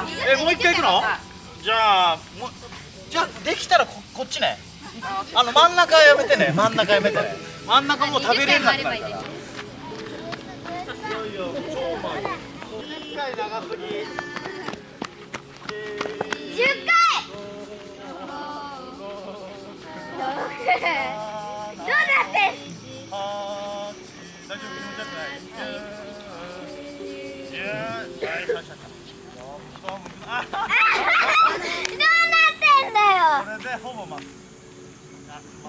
もう一回行くの？じゃあできたらこっちね。真ん中やめてね。真ん中やめてね。真ん中もう食べれるなくなるから。いよいよ超うまい。10回長すぎ。10回。どうなってん？大丈夫、気持ちよくない。どうなってんだよ。これでほぼます。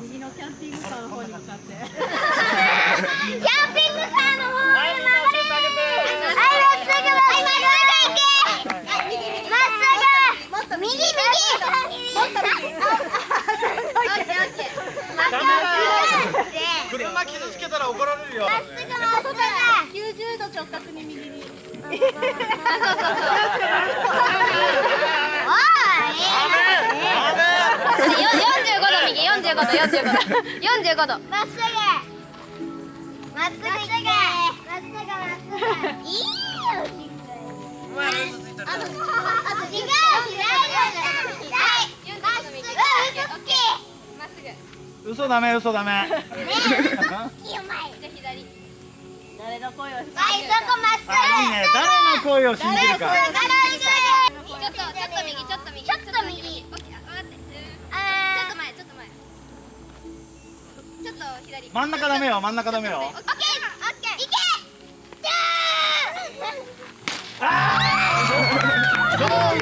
右のキャンピングカーの方に向かって。キャンピングカーの方に曲がれ。はい、まっすぐ行け。まっすぐ。右。もっと右。車傷つけたら怒られるよ。まっすぐ。90度直角に右に。おい。45度。まっすぐ。いいよ。嘘ダメ。誰の声を信じるか。ちょっと右。ちょっと左。真ん中ダメよ。オッケー。いけ。上位。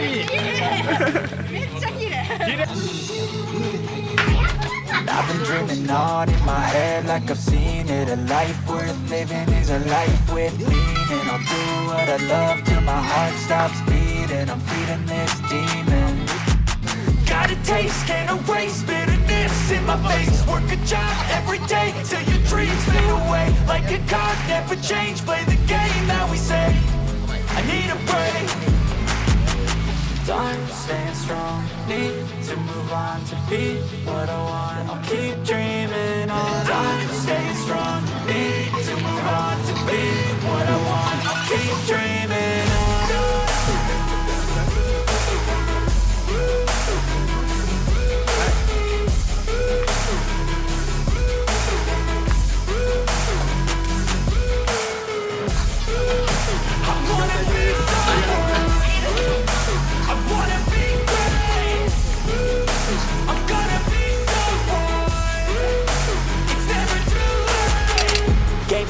めっちゃ綺麗。I've been dreaming on in my head like I've seen it. A life worth living is a life with meaning. I'll do what I love till my heart stops beating. I'm feeding this demon. Got a taste, can't erase bitterness in my face. Work a job every day till your dreams fade away. Like a card, never change. Play the game that we say. I need a break. Time staying strong, need to move on to be what I want. I'll keep dreaming on. Time staying strong, need to move on to be what I want. I'll keep dreaming on.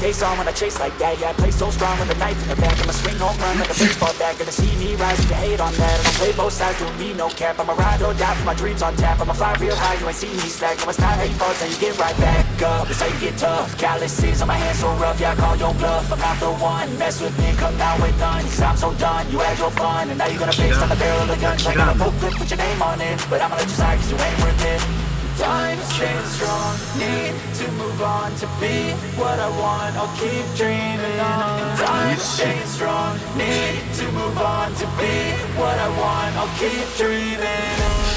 Face on when I chase like that. Yeah, I play so strong with a knife in the back. I'ma swing home run like a baseball bat. Gonna see me rise, you can hate on that. I don't play both sides, doing me no cap. I'ma ride or die for my dreams on tap. I'ma fly real high, you ain't see me slack. No, it's not how you fall, so you get right back up. It's how you get tough. Calluses on my hands so rough, yeah, I call your bluff. I'm not the one, mess with me, come down with none. Cause I'm so done, you had your fun. And now you're gonna face on the barrel of guns. Like on a forklift, put your name on it. But I'ma let you slide, cause you ain't worth it. Time staying strong, need to move on to be what I want. I'll keep dreaming on. Time staying strong, need to move on to be what I want. I'll keep dreaming on.